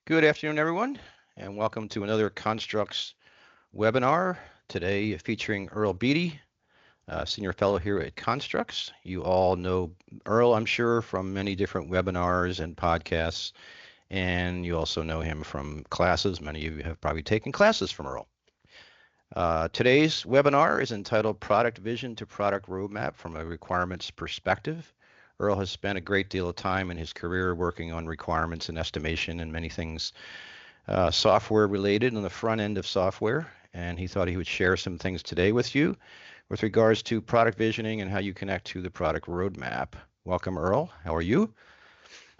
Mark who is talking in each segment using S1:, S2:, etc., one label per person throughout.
S1: Good afternoon, everyone, and welcome to another Construx webinar. Today featuring Earl Beede, Senior Fellow here at Construx. You all know Earl, I'm sure, from many different webinars and podcasts, and you also know him from classes. Many of you have probably taken classes from Earl. Today's webinar is entitled Product Vision to Product Roadmap from a Requirements Perspective. Earl has spent a great deal of time in his career working on requirements and estimation and many things software related on the front end of software, and he thought he would share some things today with you with regards to product visioning and how you connect to the product roadmap. Welcome, Earl. How are you?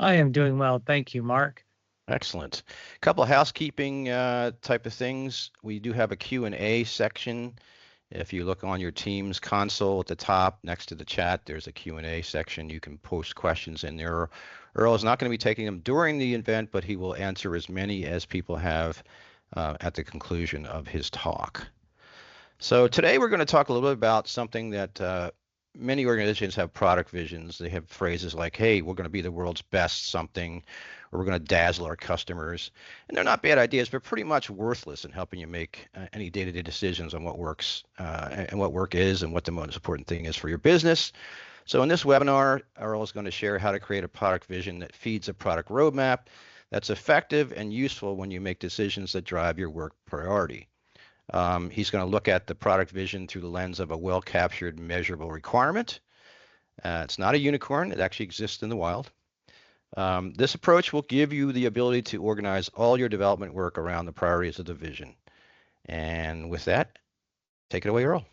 S2: I am doing well. Thank you, Mark.
S1: Excellent. A couple of housekeeping type of things. We do have a Q&A section. If you look on your Teams console at the top next to the chat, there's a Q&A section. You can post questions in there. Earl is not going to be taking them during the event, but he will answer as many as people have at the conclusion of his talk. So today we're going to talk a little bit about something that many organizations have product visions. They have phrases like, hey, we're going to be the world's best something, or we're going to dazzle our customers. And they're not bad ideas, but pretty much worthless in helping you make any day-to-day decisions on what works and what work is and what the most important thing is for your business. So in this webinar, Earl is going to share how to create a product vision that feeds a product roadmap that's effective and useful when you make decisions that drive your work priority. He's going to look at the product vision through the lens of a well-captured measurable requirement. It's not a unicorn. It actually exists in the wild. This approach will give you the ability to organize all your development work around the priorities of the vision. And with that, take it away, Earl.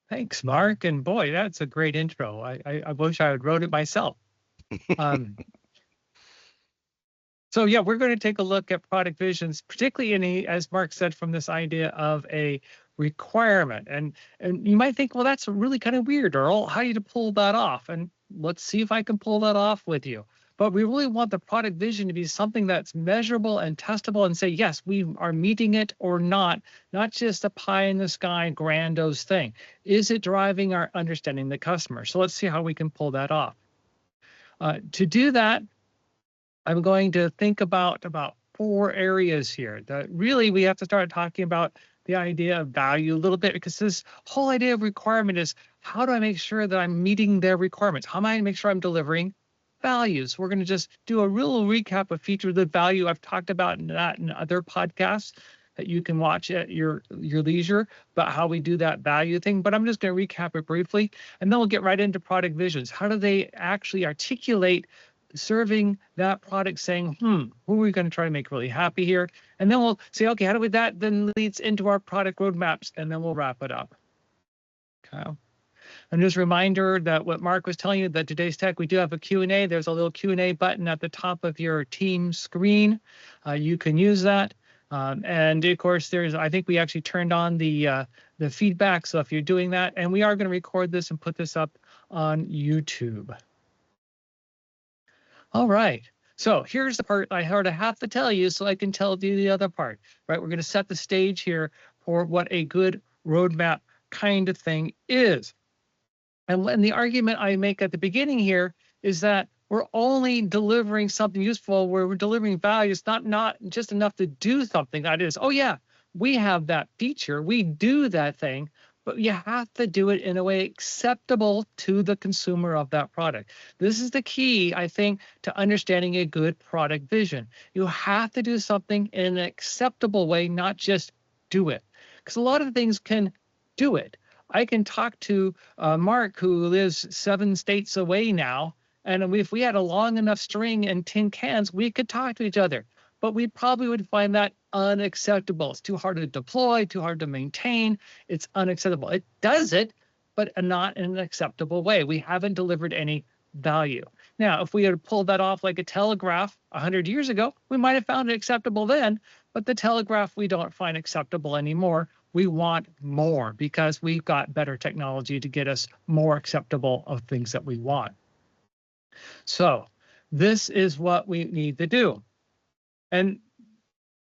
S2: Thanks, Mark. And boy, that's a great intro. I wish I had wrote it myself. So yeah, we're going to take a look at product visions, particularly as Mark said, from this idea of a requirement. And you might think, well, that's really kind of weird, Earl. How do you pull that off? And let's see if I can pull that off with you. But we really want the product vision to be something that's measurable and testable and say, yes, we are meeting it or not just a pie in the sky, grandiose thing. Is it driving our understanding the customer? So let's see how we can pull that off. To do that, I'm going to think about 4 areas here that really we have to start talking about the idea of value a little bit, because this whole idea of requirement is, how do I make sure that I'm meeting their requirements? How am I going to make sure I'm delivering values? We're going to just do a real recap of features of value. I've talked about that in other podcasts that you can watch at your leisure about how we do that value thing. But I'm just going to recap it briefly, and then we'll get right into product visions. How do they actually articulate serving that product, saying, who are we going to try to make really happy here? And then we'll say, okay, how do we, that then leads into our product roadmaps, and then we'll wrap it up. Okay. And just a reminder that what Mark was telling you, that today's tech, we do have a Q&A. There's a little Q&A button at the top of your team screen. You can use that. And of course, I think we actually turned on the feedback. So if you're doing that, and we are going to record this and put this up on YouTube. All right, so here's the part I heard I have to tell you so I can tell you the other part, right? We're going to set the stage here for what a good roadmap kind of thing is. And the argument I make at the beginning here is that we're only delivering something useful where we're delivering value. It's not just enough to do something. That is, oh yeah, we have that feature, we do that thing, but you have to do it in a way acceptable to the consumer of that product. This is the key, I think, to understanding a good product vision. You have to do something in an acceptable way, not just do it. Because a lot of things can do it. I can talk to Mark, who lives 7 states away now, and if we had a long enough string and tin cans, we could talk to each other. But we probably would find that unacceptable. It's too hard to deploy, too hard to maintain. It's unacceptable. It does it, but not in an acceptable way. We haven't delivered any value. Now, if we had pulled that off like a telegraph 100 years ago, we might have found it acceptable then, but the telegraph we don't find acceptable anymore. We want more because we've got better technology to get us more acceptable of things that we want. So this is what we need to do. And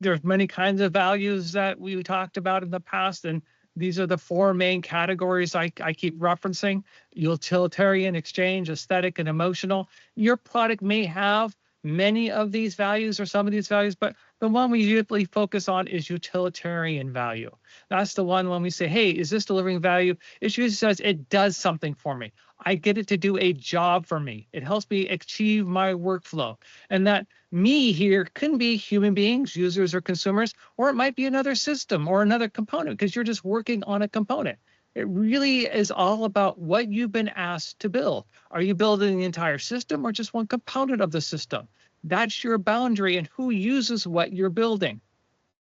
S2: there's many kinds of values that we talked about in the past, and these are the 4 main categories I keep referencing: utilitarian, exchange, aesthetic, and emotional. Your product may have many of these values or some of these values, but the one we usually focus on is utilitarian value. That's the one when we say, hey, is this delivering value? It usually says it does something for me. I get it to do a job for me. It helps me achieve my workflow. And that me here can be human beings, users or consumers, or it might be another system or another component because you're just working on a component. It really is all about what you've been asked to build. Are you building the entire system or just one component of the system? That's your boundary and who uses what you're building.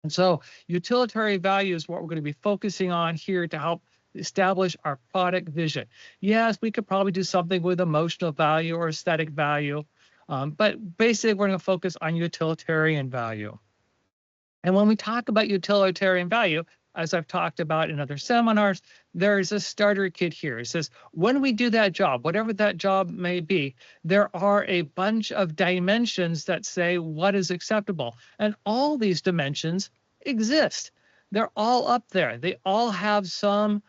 S2: And so utilitarian value is what we're going to be focusing on here to help establish our product vision. Yes, we could probably do something with emotional value or aesthetic value, but basically we're going to focus on utilitarian value. And when we talk about utilitarian value, as I've talked about in other seminars, there's a starter kit here. It says, when we do that job, whatever that job may be, there are a bunch of dimensions that say what is acceptable. And all these dimensions exist. They're all up there. They all have some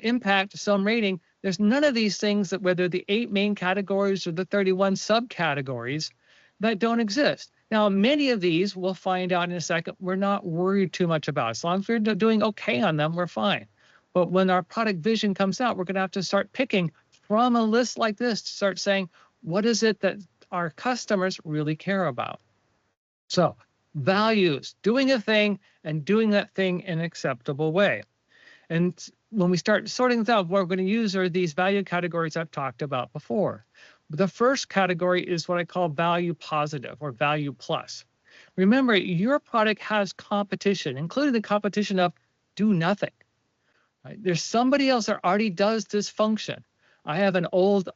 S2: impact, some rating. There's none of these things that, whether the 8 main categories or the 31 subcategories, that don't exist. Now, many of these, we'll find out in a second, we're not worried too much about. As long as we're doing okay on them, we're fine. But when our product vision comes out, we're going to have to start picking from a list like this to start saying, what is it that our customers really care about? So values, doing a thing and doing that thing in an acceptable way. And when we start sorting this out, what we're going to use are these value categories I've talked about before. The first category is what I call value positive or value plus. Remember, your product has competition, including the competition of do nothing. Right? There's somebody else that already does this function. I have an old,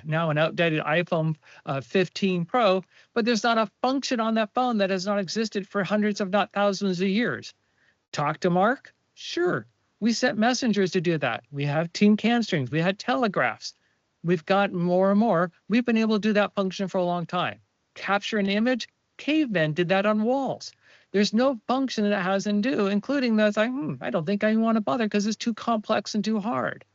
S2: now an outdated iPhone 15 Pro, but there's not a function on that phone that has not existed for hundreds, if not thousands of years. Talk to Mark? Sure. We set messengers to do that. We have team can strings. We had telegraphs. We've got more and more. We've been able to do that function for a long time. Capture an image, cavemen did that on walls. There's no function that it hasn't do, including that's like, I don't think I want to bother because it's too complex and too hard.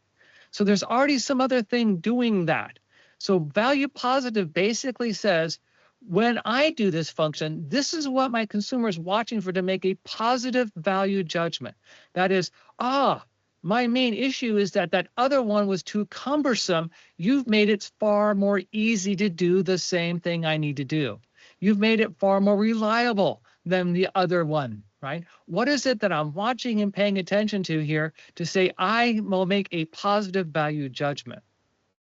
S2: So there's already some other thing doing that. So value positive basically says, when I do this function, this is what my consumer is watching for to make a positive value judgment. That is, my main issue is that that other one was too cumbersome. You've made it far more easy to do the same thing I need to do. You've made it far more reliable than the other one, right? What is it that I'm watching and paying attention to here to say I will make a positive value judgment?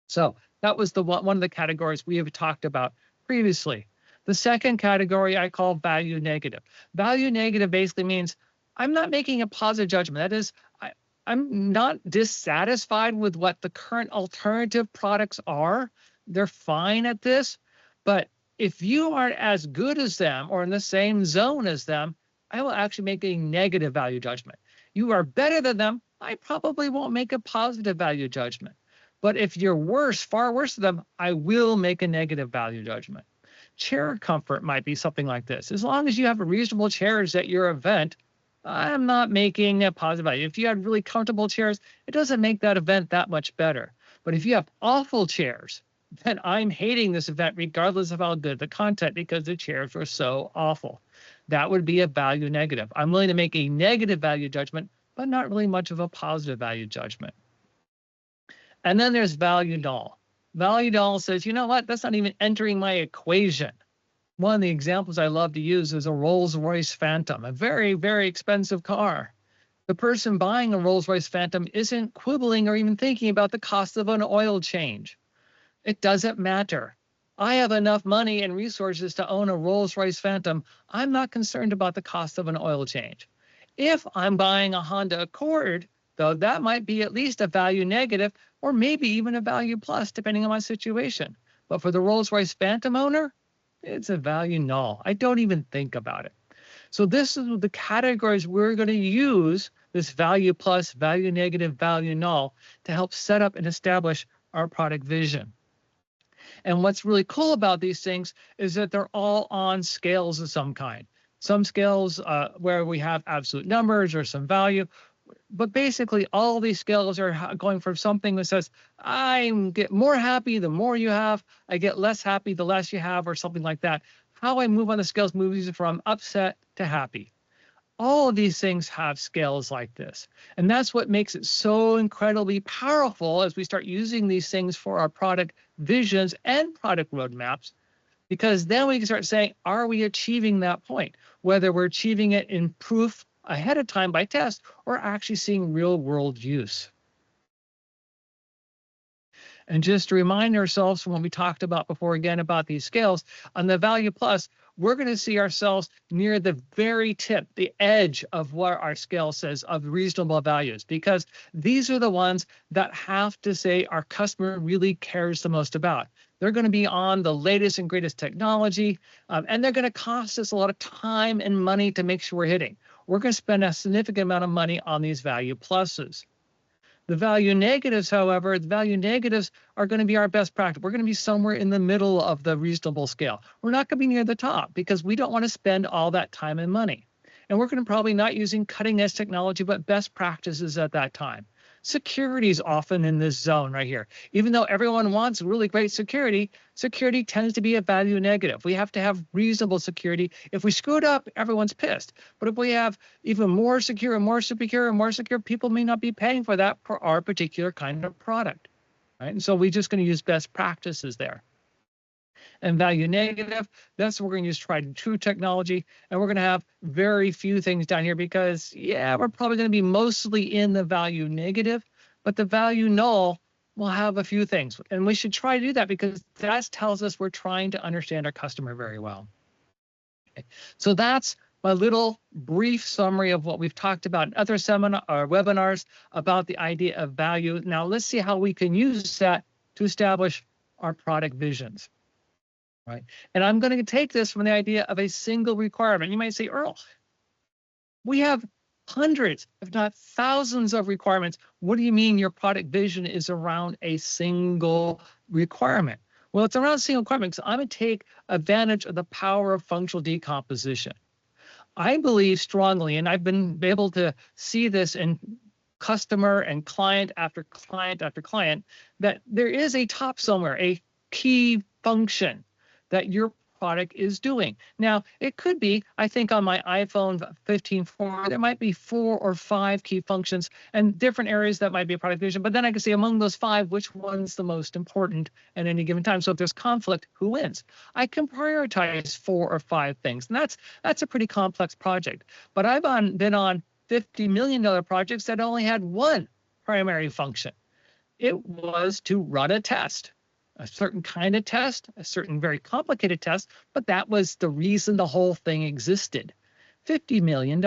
S2: So that was one of the categories we have talked about previously. The second category I call value negative. Value negative basically means I'm not making a positive judgment. That is, I'm not dissatisfied with what the current alternative products are. They're fine at this. But if you aren't as good as them or in the same zone as them, I will actually make a negative value judgment. You are better than them, I probably won't make a positive value judgment. But if you're worse, far worse than them, I will make a negative value judgment. Chair comfort might be something like this. As long as you have reasonable chairs at your event, I'm not making a positive value. If you have really comfortable chairs, it doesn't make that event that much better. But if you have awful chairs, then I'm hating this event regardless of how good the content because the chairs were so awful. That would be a value negative. I'm willing to make a negative value judgment, but not really much of a positive value judgment. And then there's value null. Value null says, you know what? That's not even entering my equation. One of the examples I love to use is a Rolls-Royce Phantom, a very, very expensive car. The person buying a Rolls-Royce Phantom isn't quibbling or even thinking about the cost of an oil change. It doesn't matter. I have enough money and resources to own a Rolls-Royce Phantom. I'm not concerned about the cost of an oil change. If I'm buying a Honda Accord, though, that might be at least a value negative or maybe even a value plus, depending on my situation. But for the Rolls-Royce Phantom owner, it's a value null. I don't even think about it. So this is the categories we're going to use, this value plus, value negative, value null, to help set up and establish our product vision. And what's really cool about these things is that they're all on scales of some kind. Some scales where we have absolute numbers or some value. But basically, all these scales are going from something that says, I get more happy the more you have, I get less happy the less you have, or something like that. How I move on the scales moves from upset to happy. All of these things have scales like this. And that's what makes it so incredibly powerful as we start using these things for our product visions and product roadmaps, because then we can start saying, are we achieving that point? Whether we're achieving it in proof ahead of time by test or actually seeing real world use. And just to remind ourselves from what we talked about before again about these scales, on the value plus, we're going to see ourselves near the very tip, the edge of what our scale says of reasonable values, because these are the ones that have to say our customer really cares the most about. They're going to be on the latest and greatest technology, and they're going to cost us a lot of time and money to make sure we're hitting. We're going to spend a significant amount of money on these value pluses. The value negatives, however, the value negatives are going to be our best practice. We're going to be somewhere in the middle of the reasonable scale. We're not going to be near the top because we don't want to spend all that time and money. And we're going to probably not using cutting edge technology, but best practices at that time. Security is often in this zone right here. Even though everyone wants really great security, security tends to be a value negative. We have to have reasonable security. If we screw it up, everyone's pissed. But if we have even more secure and more secure and more secure, people may not be paying for that for our particular kind of product. Right? And so we're just going to use best practices there. And value negative, that's what we're going to use tried and true technology. And we're going to have very few things down here because, yeah, we're probably going to be mostly in the value negative, but the value null will have a few things. And we should try to do that because that tells us we're trying to understand our customer very well. Okay. So that's my little brief summary of what we've talked about in other seminar or webinars about the idea of value. Now let's see how we can use that to establish our product visions. Right. And I'm going to take this from the idea of a single requirement. You might say, Earl, we have hundreds, if not thousands of requirements. What do you mean your product vision is around a single requirement? Well, it's around a single requirement because I'm going to take advantage of the power of functional decomposition. I believe strongly, and I've been able to see this in customer and client after client after client, that there is a top somewhere, a key function that your product is doing. Now, it could be, I think on my iPhone 15 Pro, there might be 4 or 5 key functions and different areas that might be a product vision, but then I can see among those 5, which one's the most important at any given time. So if there's conflict, who wins? I can prioritize 4 or 5 things, and that's a pretty complex project. But I've been on $50 million projects that only had one primary function. It was to run a test. A certain kind of test, a certain very complicated test, but that was the reason the whole thing existed. $50 million,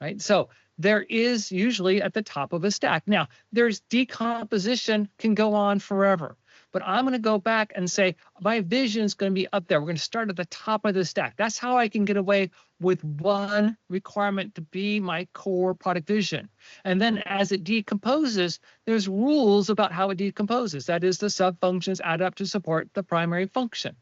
S2: right? So there is usually at the top of a stack. Now, there's decomposition can go on forever, but I'm going to go back and say my vision is going to be up there. We're going to start at the top of the stack. That's how I can get away with one requirement to be my core product vision. And then as it decomposes, there's rules about how it decomposes. That is, the sub-functions add up to support the primary function.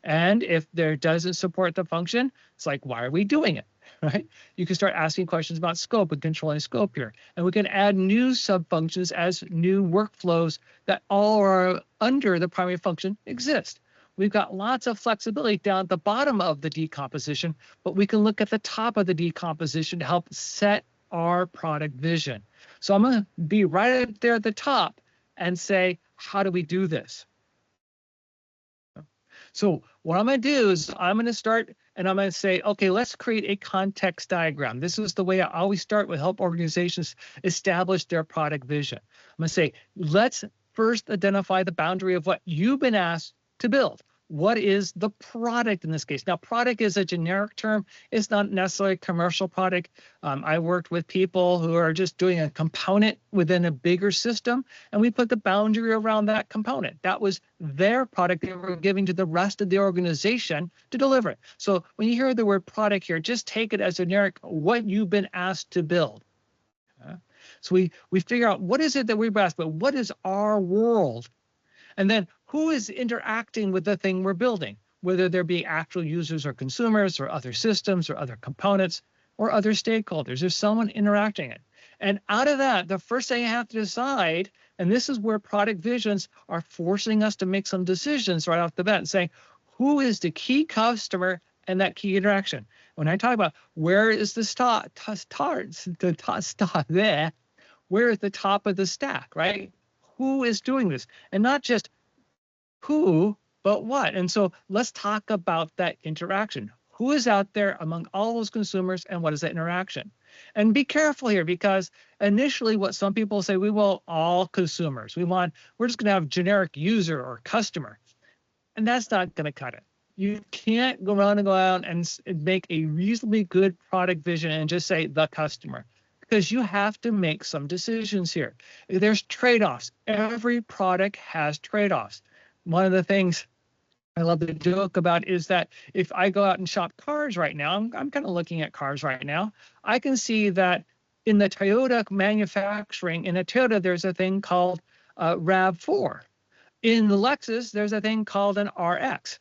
S2: And if there doesn't support the function, it's like, why are we doing it? Right? You can start asking questions about scope and controlling scope here. And we can add new sub-functions as new workflows that all are under the primary function exist. We've got lots of flexibility down at the bottom of the decomposition, but we can look at the top of the decomposition to help set our product vision. So I'm going to be right up there at the top and say, how do we do this? So what I'm going to do is I'm going to start and I'm going to say, okay, let's create a context diagram. This is the way I always start with help organizations establish their product vision. I'm going to say, let's first identify the boundary of what you've been asked to build. What is the product in this case? Now, product is a generic term. It's not necessarily a commercial product. I worked with people who are just doing a component within a bigger system, and we put the boundary around that component. That was their product they were giving to the rest of the organization to deliver it. So when you hear the word product here, just take it as generic, what you've been asked to build. So we figure out what is it that we've asked, but what is our world? And then who is interacting with the thing we're building, whether there be actual users or consumers or other systems or other components or other stakeholders. There's someone interacting it. And out of that, the first thing you have to decide, and this is where product visions are forcing us to make some decisions right off the bat and saying, who is the key customer and that key interaction? When I talk about where is the where is the top of the stack, right? Who is doing this? And not just who, but what. And so let's talk about that interaction. Who is out there among all those consumers and what is that interaction? And be careful here, because initially what some people say, we want all consumers. We're just going to have generic user or customer. And that's not going to cut it. You can't go around and make a reasonably good product vision and just say the customer, because you have to make some decisions here. There's trade-offs. Every product has trade-offs. One of the things I love to joke about is that if I go out and shop cars right now, I'm kind of looking at cars right now, I can see that in the Toyota manufacturing, in a Toyota, there's a thing called RAV4. In the Lexus, there's a thing called an RX.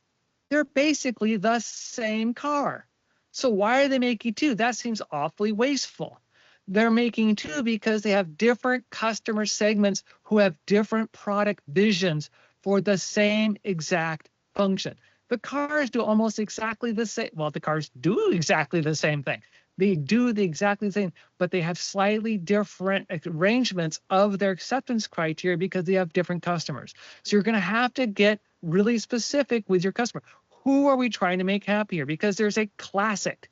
S2: They're basically the same car. So why are they making two? That seems awfully wasteful. They're making two because they have different customer segments who have different product visions for the same exact function. The cars do almost exactly the same. Well, the cars do exactly the same thing. They do the exactly the same, but they have slightly different arrangements of their acceptance criteria because they have different customers. So you're going to have to get really specific with your customer. Who are we trying to make happy here? Because there's a classic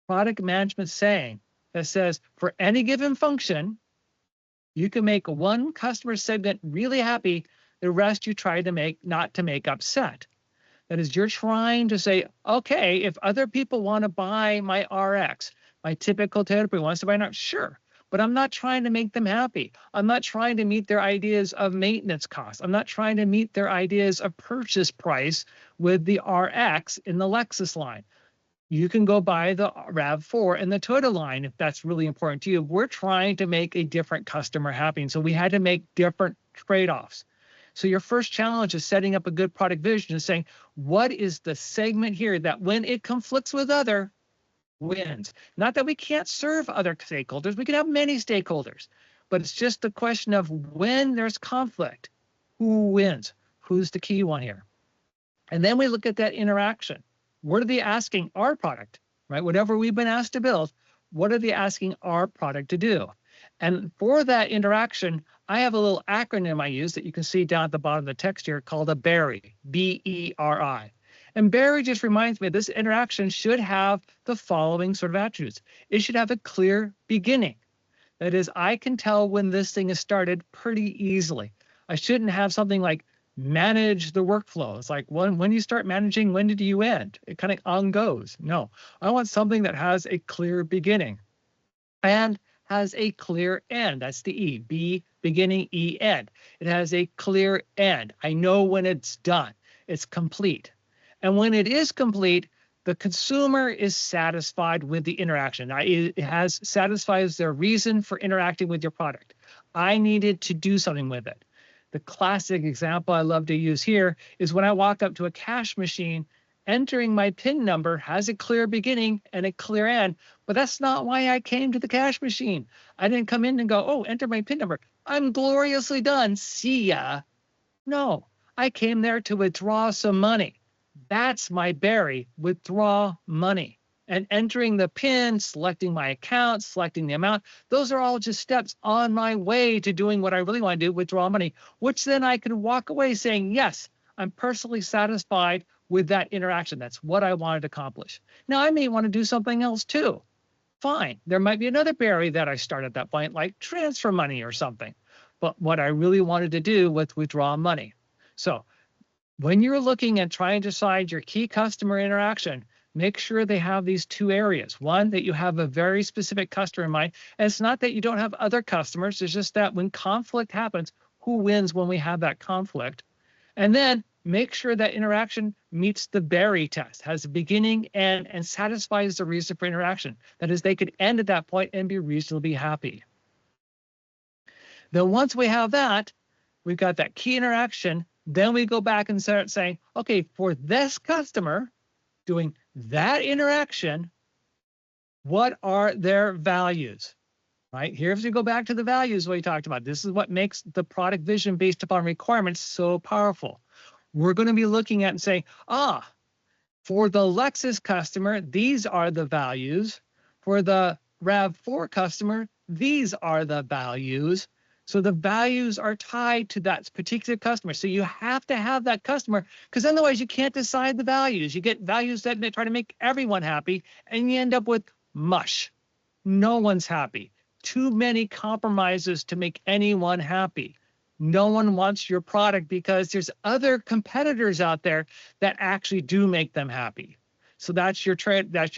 S2: product management saying that says for any given function, you can make one customer segment really happy. The rest you try to make not to make upset. That is, you're trying to say, okay, if other people want to buy my RX, my typical Toyota wants to buy an RX, sure, but I'm not trying to make them happy. I'm not trying to meet their ideas of maintenance costs. I'm not trying to meet their ideas of purchase price with the RX in the Lexus line. You can go buy the RAV4 in the Toyota line if that's really important to you. We're trying to make a different customer happy. And so we had to make different trade-offs. So your first challenge is setting up a good product vision and saying, what is the segment here that when it conflicts with other, wins? Not that we can't serve other stakeholders. We can have many stakeholders, but it's just the question of when there's conflict, who wins? Who's the key one here? And then we look at that interaction. What are they asking our product, right? Whatever we've been asked to build, what are they asking our product to do? And for that interaction, I have a little acronym I use that you can see down at the bottom of the text here called a BERI, B-E-R-I. And BERI just reminds me this interaction should have the following sort of attributes. It should have a clear beginning. That is, I can tell when this thing is started pretty easily. I shouldn't have something like manage the workflow. It's like when you start managing, when did you end? It kind of on goes. No, I want something that has a clear beginning and has a clear end. That's the E, B, beginning, E, end. It has a clear end. I know when it's done. It's complete. And when it is complete, the consumer is satisfied with the interaction. It satisfies their reason for interacting with your product. I needed to do something with it. The classic example I love to use here is when I walk up to a cash machine, entering my PIN number has a clear beginning and a clear end, but that's not why I came to the cash machine. I didn't come in and go, oh, enter my PIN number. I'm gloriously done. See ya. No, I came there to withdraw some money. That's my BERI, withdraw money. And entering the PIN, selecting my account, selecting the amount, those are all just steps on my way to doing what I really want to do, withdraw money, which then I can walk away saying, yes, I'm personally satisfied with that interaction. That's what I wanted to accomplish. Now, I may want to do something else too. Fine. There might be another BERI that I start at that point, like transfer money or something. But what I really wanted to do was withdraw money. So when you're looking and trying to decide your key customer interaction, make sure they have these two areas. One, that you have a very specific customer in mind. And it's not that you don't have other customers. It's just that when conflict happens, who wins when we have that conflict? And then make sure that interaction meets the BERI test, has a beginning, end, and satisfies the reason for interaction. That is, they could end at that point and be reasonably happy. Then once we have that, we've got that key interaction. Then we go back and start saying, okay, for this customer doing that interaction, what are their values? right? Here, if you go back to the values we talked about, this is what makes the product vision based upon requirements so powerful. We're going to be looking at and saying, for the Lexus customer, these are the values. For the RAV4 customer, these are the values. So the values are tied to that particular customer. So you have to have that customer, because otherwise you can't decide the values. You get values that try to make everyone happy, and you end up with mush. No one's happy. Too many compromises to make anyone happy. No one wants your product because there's other competitors out there that actually do make them happy. So that's your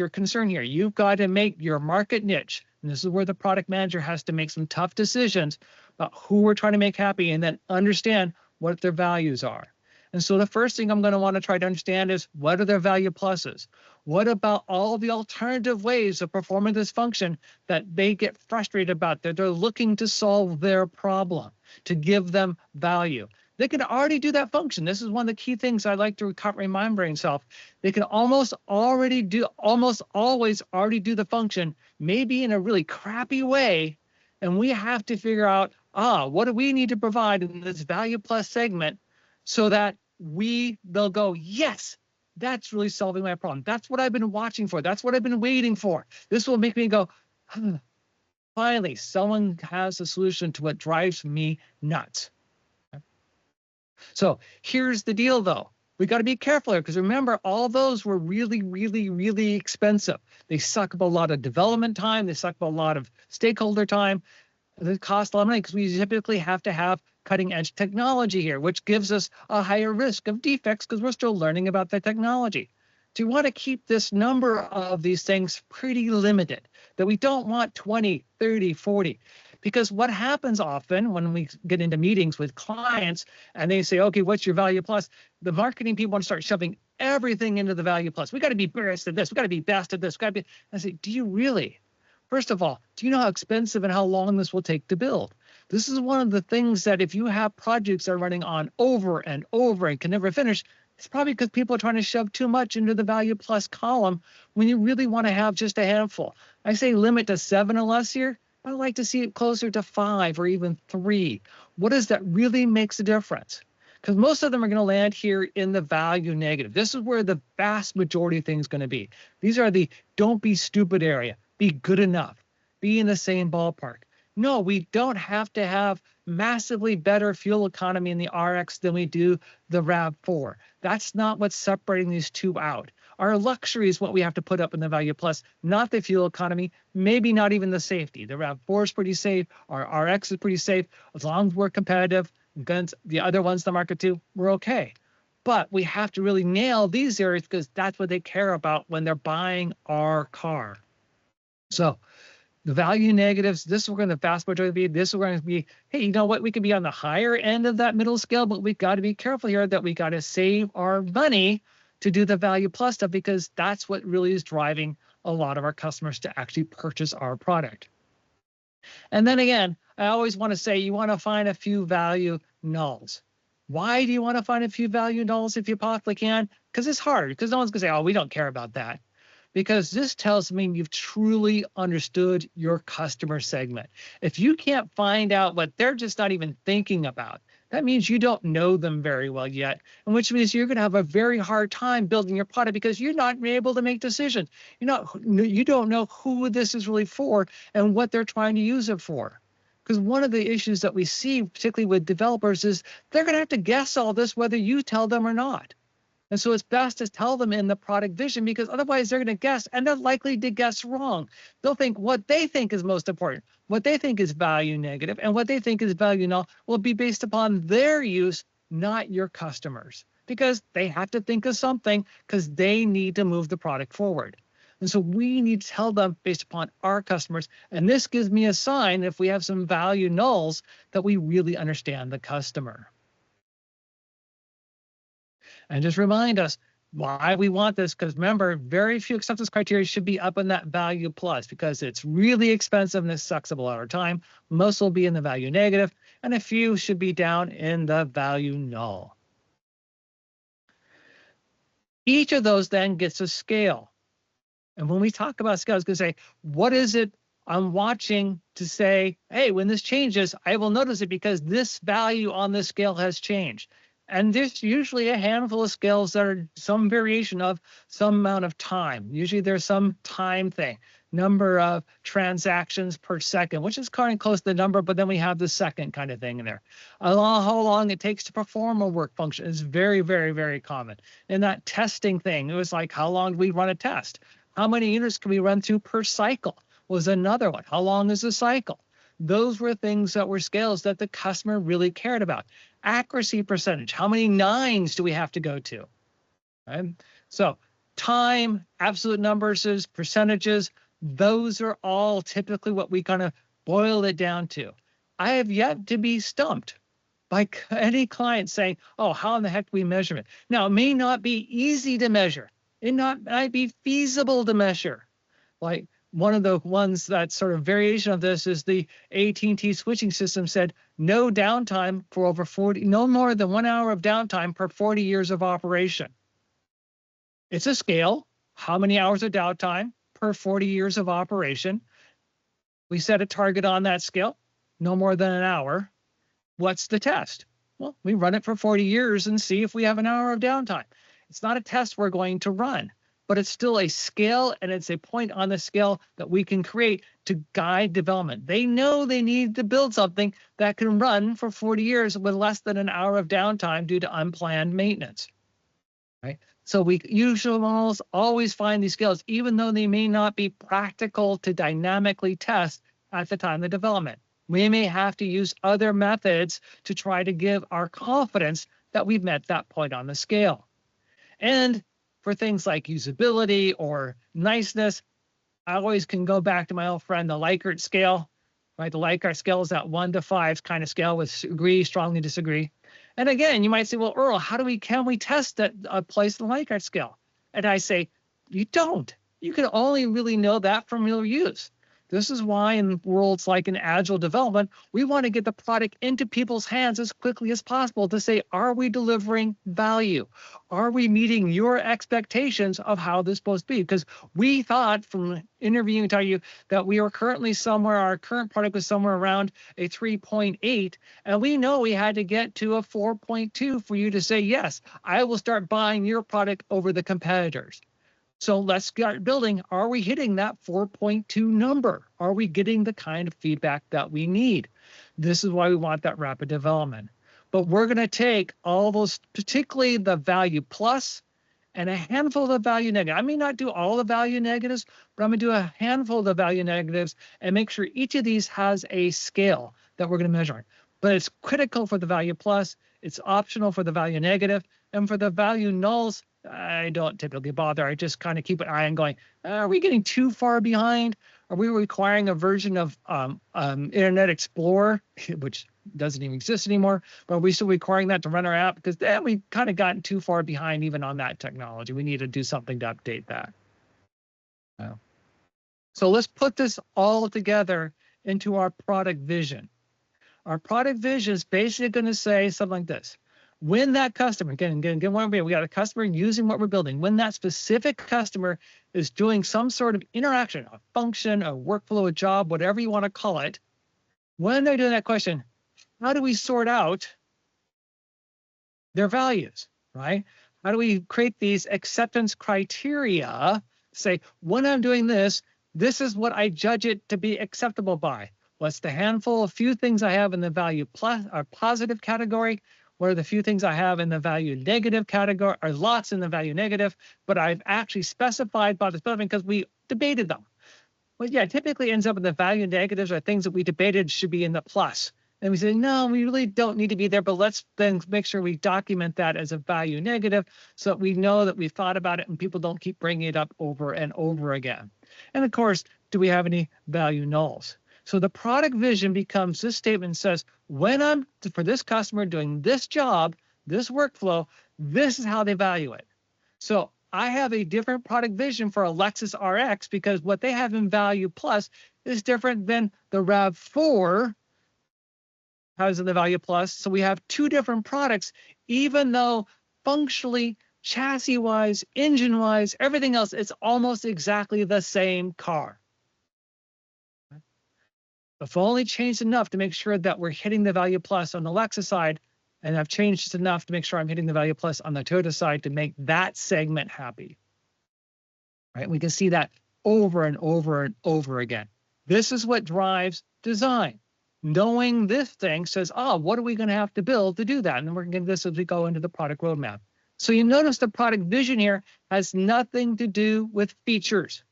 S2: concern here. You've got to make your market niche. And this is where the product manager has to make some tough decisions about who we're trying to make happy and then understand what their values are. And so the first thing I'm going to want to try to understand is, what are their value pluses? What about all the alternative ways of performing this function that they get frustrated about, that they're looking to solve their problem, to give them value? They can already do that function. This is one of the key things I like to remind brain self. They can almost always already do the function, maybe in a really crappy way. And we have to figure out, what do we need to provide in this value plus segment so that they'll go, yes, that's really solving my problem. That's what I've been watching for. That's what I've been waiting for. This will make me go, finally, someone has a solution to what drives me nuts. So here's the deal, though. We got to be careful here, because remember, all those were really, really, really expensive. They suck up a lot of development time. They suck up a lot of stakeholder time. They cost a lot of money because we typically have to have cutting edge technology here, which gives us a higher risk of defects because we're still learning about the technology. So we want to keep this number of these things pretty limited, that we don't want 20, 30, 40. Because what happens often when we get into meetings with clients and they say, okay, what's your value plus? The marketing people want to start shoving everything into the value plus. We got to be best at this. We got to be best at this. We got to be. I say, do you really? First of all, do you know how expensive and how long this will take to build? This is one of the things that if you have projects that are running on over and over and can never finish, it's probably because people are trying to shove too much into the value plus column when you really want to have just a handful. I say limit to 7 or less here. I'd like to see it closer to 5 or even 3. What is that really makes a difference? Because most of them are going to land here in the value negative. This is where the vast majority of things are going to be. These are the don't be stupid area. Be good enough. Be in the same ballpark. No, we don't have to have massively better fuel economy in the RX than we do the RAV4. That's not what's separating these two out. Our luxury is what we have to put up in the value plus, not the fuel economy, maybe not even the safety. The RAV4 is pretty safe. Our RX is pretty safe. As long as we're competitive against the other ones in the market too, we're okay. But we have to really nail these areas because that's what they care about when they're buying our car. So the value negatives, this we're going to vast majority be, this we're going to be, hey, you know what? We could be on the higher end of that middle scale, but we got to be careful here that we got to save our money to do the value plus stuff, because that's what really is driving a lot of our customers to actually purchase our product. And then again, I always want to say you want to find a few value nulls. Why do you want to find a few value nulls if you possibly can? Because it's hard, because no one's going to say, oh, we don't care about that. Because this tells me you've truly understood your customer segment. If you can't find out what they're just not even thinking about, that means you don't know them very well yet, and which means you're going to have a very hard time building your product because you're not able to make decisions. You don't know who this is really for and what they're trying to use it for. Because one of the issues that we see, particularly with developers, is they're going to have to guess all this whether you tell them or not. And so it's best to tell them in the product vision, because otherwise they're going to guess, and they're likely to guess wrong. They'll think what they think is most important, what they think is value negative, and what they think is value null will be based upon their use, not your customers, because they have to think of something because they need to move the product forward. And so we need to tell them based upon our customers. And this gives me a sign, if we have some value nulls, that we really understand the customer. And just remind us why we want this, because remember, very few acceptance criteria should be up in that value plus, because it's really expensive and this sucks up a lot of time. Most will be in the value negative, and a few should be down in the value null. Each of those then gets a scale. And when we talk about scale, I was going to say, what is it I'm watching to say, hey, when this changes, I will notice it because this value on this scale has changed. And there's usually a handful of scales that are some variation of some amount of time. Usually there's some time thing, number of transactions per second, which is kind of close to the number, but then we have the second kind of thing in there. How long it takes to perform a work function is very, very, very common. And that testing thing, it was like, how long do we run a test? How many units can we run through per cycle was another one. How long is the cycle? Those were things that were scales that the customer really cared about. Accuracy percentage, how many nines do we have to go to? Right? So time, absolute numbers, percentages, those are all typically what we kind of boil it down to. I have yet to be stumped by any client saying, oh, how in the heck do we measure it? Now, it may not be easy to measure. It might be feasible to measure. Like one of the ones that sort of variation of this is the AT&T switching system said no downtime for over 40, no more than 1 hour of downtime per 40 years of operation. It's a scale. How many hours of downtime per 40 years of operation? We set a target on that scale, no more than an hour. What's the test? Well, we run it for 40 years and see if we have an hour of downtime. It's not a test we're going to run, but it's still a scale, and it's a point on the scale that we can create to guide development. They know they need to build something that can run for 40 years with less than an hour of downtime due to unplanned maintenance. Right? So we usually always find these scales, even though they may not be practical to dynamically test at the time of development. We may have to use other methods to try to give our confidence that we've met that point on the scale. And for things like usability or niceness, I always can go back to my old friend, the Likert scale. Right? The Likert scale is that 1 to 5 kind of scale with agree, strongly disagree. And again, you might say, well, Earl, can we test that place in the Likert scale? And I say, you don't. You can only really know that from real use. This is why in worlds like in agile development, we want to get the product into people's hands as quickly as possible to say, are we delivering value? Are we meeting your expectations of how this is supposed to be? Because we thought from interviewing tell you that we were currently somewhere, our current product was somewhere around a 3.8, and we know we had to get to a 4.2 for you to say, yes, I will start buying your product over the competitors. So let's start building. Are we hitting that 4.2 number? Are we getting the kind of feedback that we need? This is why we want that rapid development. But we're going to take all those, particularly the value plus and a handful of the value negative. I may not do all the value negatives, but I'm going to do a handful of the value negatives and make sure each of these has a scale that we're going to measure. But it's critical for the value plus. It's optional for the value negative. And for the value nulls, I don't typically bother. I just kind of keep an eye on going, are we getting too far behind? Are we requiring a version of Internet Explorer, which doesn't even exist anymore, but are we still requiring that to run our app? Because then we've kind of gotten too far behind even on that technology. We need to do something to update that. So let's put this all together into our product vision. Our product vision is basically going to say something like this. When that customer, again, we got a customer using what we're building. When that specific customer is doing some sort of interaction, a function, a workflow, a job, whatever you want to call it, when they're doing that question, how do we sort out their values, right? How do we create these acceptance criteria? Say, when I'm doing this, this is what I judge it to be acceptable by. What's the handful of few things I have in the value plus or positive category? What are the few things I have in the value negative category, or lots in the value negative, but I've actually specified by the spelling because we debated them. Well, yeah, typically ends up in the value negatives are things that we debated should be in the plus. And we say, no, we really don't need to be there, but let's then make sure we document that as a value negative so that we know that we've thought about it and people don't keep bringing it up over and over again. And of course, do we have any value nulls? So the product vision becomes this statement says, when I'm for this customer doing this job, this workflow, this is how they value it. So I have a different product vision for a Lexus RX because what they have in value plus is different than the RAV4 has in the value plus. So we have two different products, even though functionally, chassis-wise, engine-wise, everything else, it's almost exactly the same car. If only changed enough to make sure that we're hitting the value plus on the Lexus side, and I've changed just enough to make sure I'm hitting the value plus on the Toyota side to make that segment happy. Right? We can see that over and over and over again. This is what drives design. Knowing this thing says, oh, what are we going to have to build to do that? And then we're going to get this as we go into the product roadmap. So you notice the product vision here has nothing to do with features.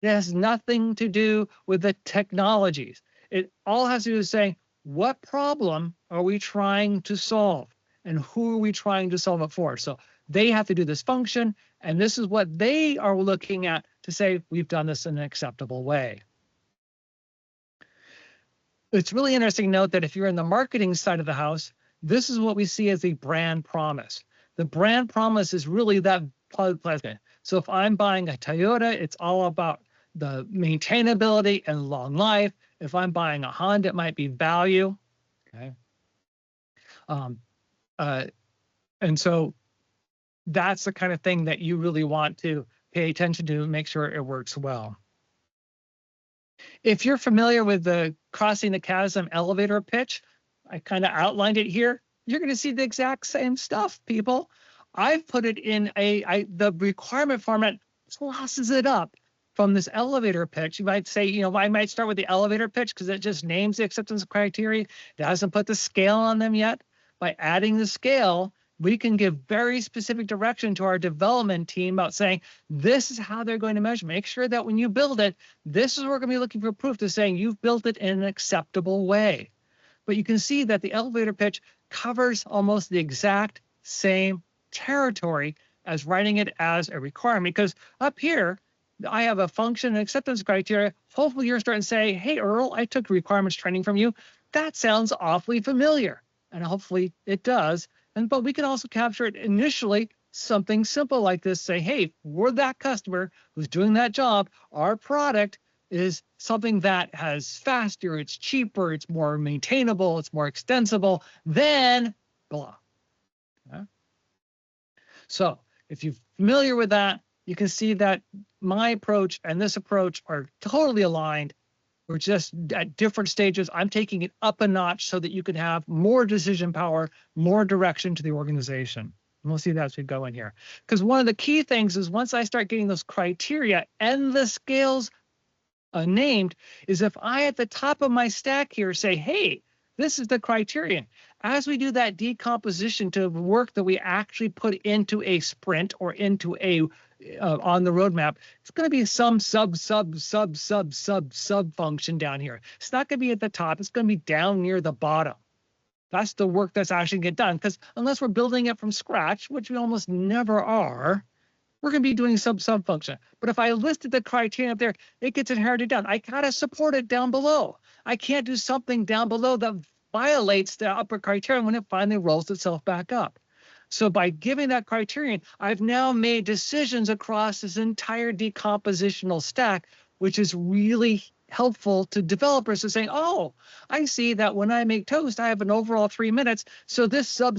S2: It has nothing to do with the technologies. It all has to do with saying, what problem are we trying to solve? And who are we trying to solve it for? So they have to do this function, and this is what they are looking at to say, we've done this in an acceptable way. It's really interesting to note that if you're in the marketing side of the house, this is what we see as a brand promise. The brand promise is really that plasma. So if I'm buying a Toyota, it's all about the maintainability and long life. If I'm buying a Honda, it might be value. Okay. And so that's the kind of thing that you really want to pay attention to and make sure it works well. If you're familiar with the crossing the chasm elevator pitch, I kind of outlined it here. You're going to see the exact same stuff, people. I've put it in the requirement format classes it up from this elevator pitch. You might say, you know, I might start with the elevator pitch because it just names the acceptance criteria. It hasn't put the scale on them yet. By adding the scale, we can give very specific direction to our development team about saying, this is how they're going to measure. Make sure that when you build it, this is where we're going to be looking for proof to saying you've built it in an acceptable way. But you can see that the elevator pitch covers almost the exact same territory as writing it as a requirement, because up here, I have a function and acceptance criteria. Hopefully you're starting to say, hey, Earl, I took requirements training from you. That sounds awfully familiar. And hopefully it does. But we can also capture it initially, something simple like this, say, hey, we're that customer who's doing that job. Our product is something that has faster, it's cheaper, it's more maintainable, it's more extensible than blah. Okay. So if you're familiar with that, you can see that my approach and this approach are totally aligned. We're just at different stages. I'm taking it up a notch so that you can have more decision power, more direction to the organization. And we'll see that as we go in here. Because one of the key things is once I start getting those criteria and the scales named, is if I at the top of my stack here say, hey, this is the criterion. As we do that decomposition to work that we actually put into a sprint or into a on the roadmap, it's going to be some sub function down here. It's not going to be at the top. It's going to be down near the bottom. That's the work that's actually get done. Because unless we're building it from scratch, which we almost never are, we're going to be doing some sub function. But if I listed the criteria up there, it gets inherited down. I got to support it down below. I can't do something down below that violates the upper criterion when it finally rolls itself back up. So by giving that criterion, I've now made decisions across this entire decompositional stack, which is really helpful to developers to say, oh, I see that when I make toast, I have an overall 3 minutes. So this sub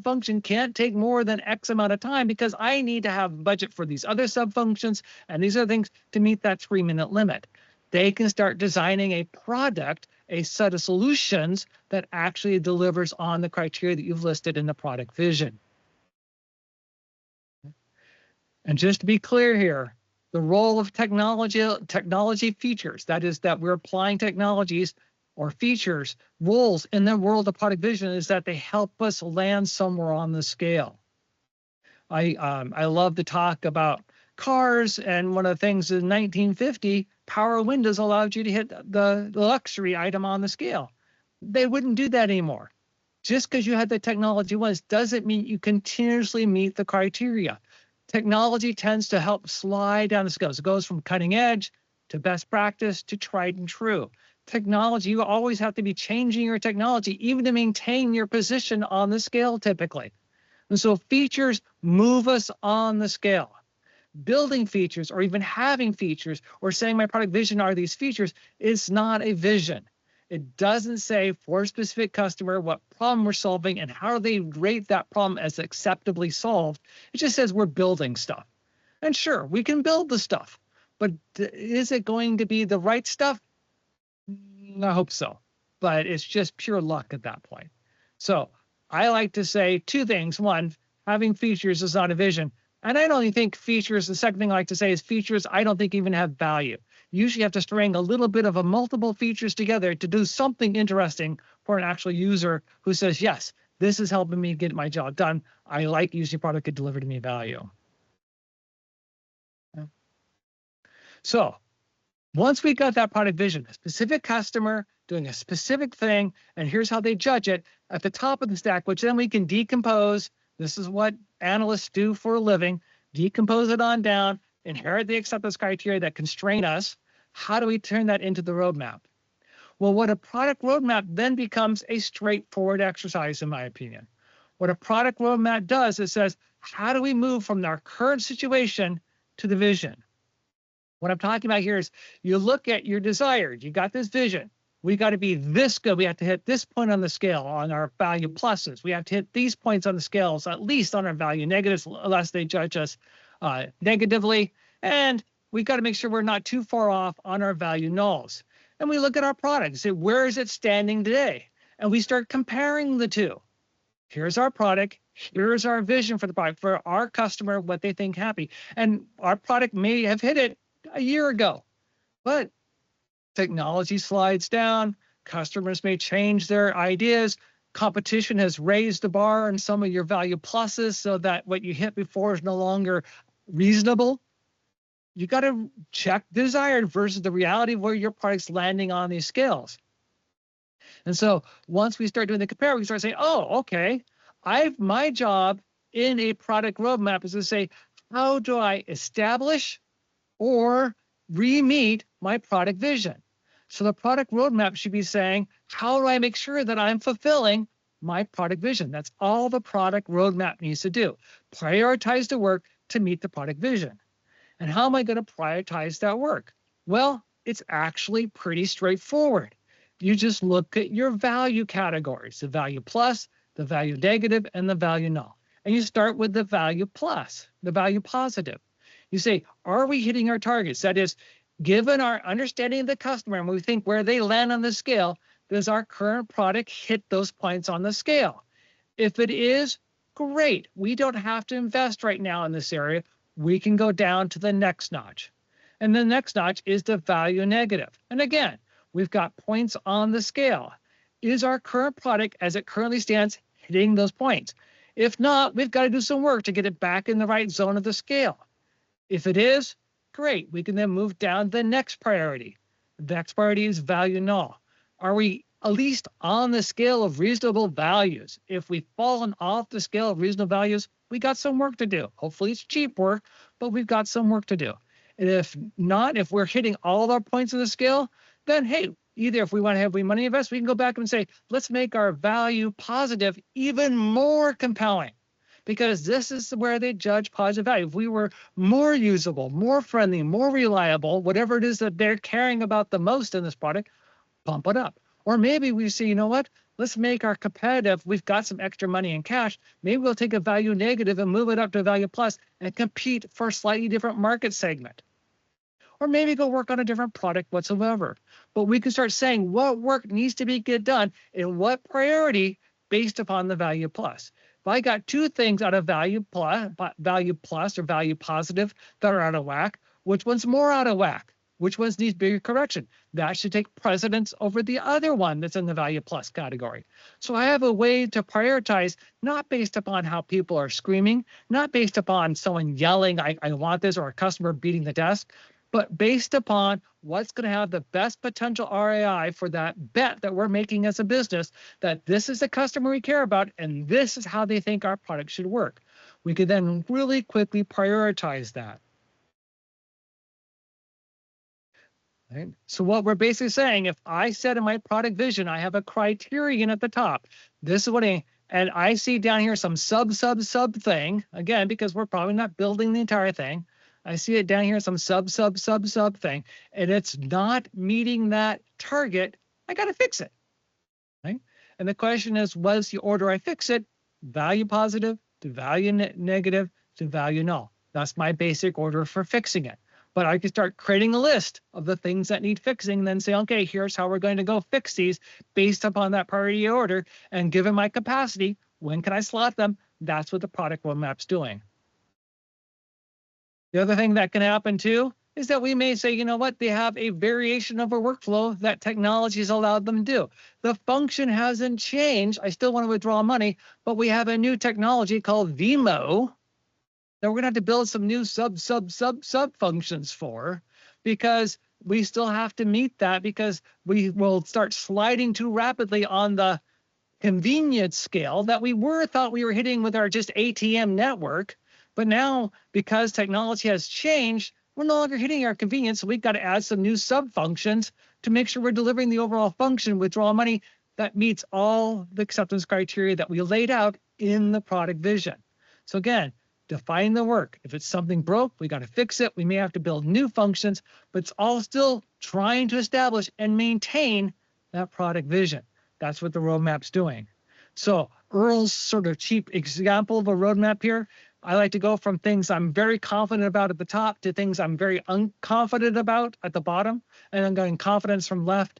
S2: function can't take more than X amount of time because I need to have budget for these other sub functions and these other things to meet that 3-minute limit. They can start designing a product, a set of solutions that actually delivers on the criteria that you've listed in the product vision. And just to be clear here, the role of technology features, that is that we're applying technologies or features, roles in the world of product vision is that they help us land somewhere on the scale. I love to talk about cars, and one of the things in 1950, power windows allowed you to hit the luxury item on the scale. They wouldn't do that anymore. Just because you had the technology once doesn't mean you continuously meet the criteria. Technology tends to help slide down the scales. It goes from cutting edge to best practice to tried and true. Technology, you always have to be changing your technology, even to maintain your position on the scale typically. And so features move us on the scale. Building features or even having features or saying my product vision are these features is not a vision. It doesn't say for a specific customer what problem we're solving and how they rate that problem as acceptably solved. It just says we're building stuff. And sure, we can build the stuff, but is it going to be the right stuff? I hope so, but it's just pure luck at that point. So I like to say two things. One, having features is not a vision. And I don't even think features, the second thing I like to say is features I don't think even have value. You usually have to string a little bit of a multiple features together to do something interesting for an actual user who says, yes, this is helping me get my job done. I like using a product that delivered me value. So once we got that product vision, a specific customer doing a specific thing, and here's how they judge it at the top of the stack, which then we can decompose. This is what analysts do for a living, decompose it on down, inherit the acceptance criteria that constrain us. How do we turn that into the roadmap? Well, what a product roadmap then becomes a straightforward exercise, in my opinion. What a product roadmap does is says, how do we move from our current situation to the vision? What I'm talking about here is you look at your desired, you got this vision. We got to be this good. We have to hit this point on the scale on our value pluses. We have to hit these points on the scales, at least on our value negatives, unless they judge us negatively. And we got to make sure we're not too far off on our value nulls. And we look at our product and say, where is it standing today? And we start comparing the two. Here's our product. Here's our vision for the product, for our customer, what they think happy. And our product may have hit it a year ago, but technology slides down, customers may change their ideas, competition has raised the bar on some of your value pluses so that what you hit before is no longer reasonable. You got to check desired versus the reality of where your product's landing on these scales. And so once we start doing the compare, we start saying, oh, okay, my job in a product roadmap is to say, how do I establish or re-meet my product vision? So the product roadmap should be saying, how do I make sure that I'm fulfilling my product vision? That's all the product roadmap needs to do. Prioritize the work to meet the product vision. And how am I going to prioritize that work? Well, it's actually pretty straightforward. You just look at your value categories, the value plus, the value negative, and the value null. And you start with the value plus, the value positive. You say, are we hitting our targets? That is, given our understanding of the customer and we think where they land on the scale, does our current product hit those points on the scale? If it is, great. We don't have to invest right now in this area. We can go down to the next notch. And the next notch is the value negative. And again, we've got points on the scale. Is our current product, as it currently stands, hitting those points? If not, we've got to do some work to get it back in the right zone of the scale. If it is, great. We can then move down to the next priority. The next priority is value null. Are we at least on the scale of reasonable values? If we've fallen off the scale of reasonable values, we got some work to do. Hopefully it's cheap work, but we've got some work to do. And if not, if we're hitting all of our points of the scale, then hey, either if we want to have money invest, we can go back and say, let's make our value positive even more compelling. Because this is where they judge positive value. If we were more usable, more friendly, more reliable, whatever it is that they're caring about the most in this product, bump it up. Or maybe we say, you know what, let's make our competitive. We've got some extra money in cash. Maybe we'll take a value negative and move it up to a value plus and compete for a slightly different market segment. Or maybe go work on a different product whatsoever. But we can start saying what work needs to get done and what priority based upon the value plus. If I got two things out of value plus or value positive that are out of whack, which one's more out of whack? Which ones needs bigger correction? That should take precedence over the other one that's in the value plus category. So I have a way to prioritize, not based upon how people are screaming, not based upon someone yelling, I want this, or a customer beating the desk, but based upon what's going to have the best potential ROI for that bet that we're making as a business, that this is the customer we care about, and this is how they think our product should work. We could then really quickly prioritize that. Right? So what we're basically saying, if I said in my product vision, I have a criterion at the top, this is what and I see down here some sub thing, again, because we're probably not building the entire thing. I see it down here, some sub thing, and it's not meeting that target. I got to fix it. Right? And the question is, what's the order I fix it? Value positive to value negative to value null. That's my basic order for fixing it. But I can start creating a list of the things that need fixing, and then say, okay, here's how we're going to go fix these based upon that priority order. And given my capacity, when can I slot them? That's what the product roadmap's doing. The other thing that can happen too is that we may say, you know what, they have a variation of a workflow that technology has allowed them to do. The function hasn't changed. I still want to withdraw money, but we have a new technology called VMO that we're going to have to build some new sub functions for, because we still have to meet that, because we will start sliding too rapidly on the convenience scale that we thought we were hitting with our just ATM network. But now, because technology has changed, we're no longer hitting our convenience. So we've got to add some new sub functions to make sure we're delivering the overall function, withdrawal money, that meets all the acceptance criteria that we laid out in the product vision. So again, define the work. If it's something broke, we got to fix it. We may have to build new functions, but it's all still trying to establish and maintain that product vision. That's what the roadmap's doing. So Earl's sort of cheap example of a roadmap here, I like to go from things I'm very confident about at the top to things I'm very unconfident about at the bottom. And I'm going confidence from left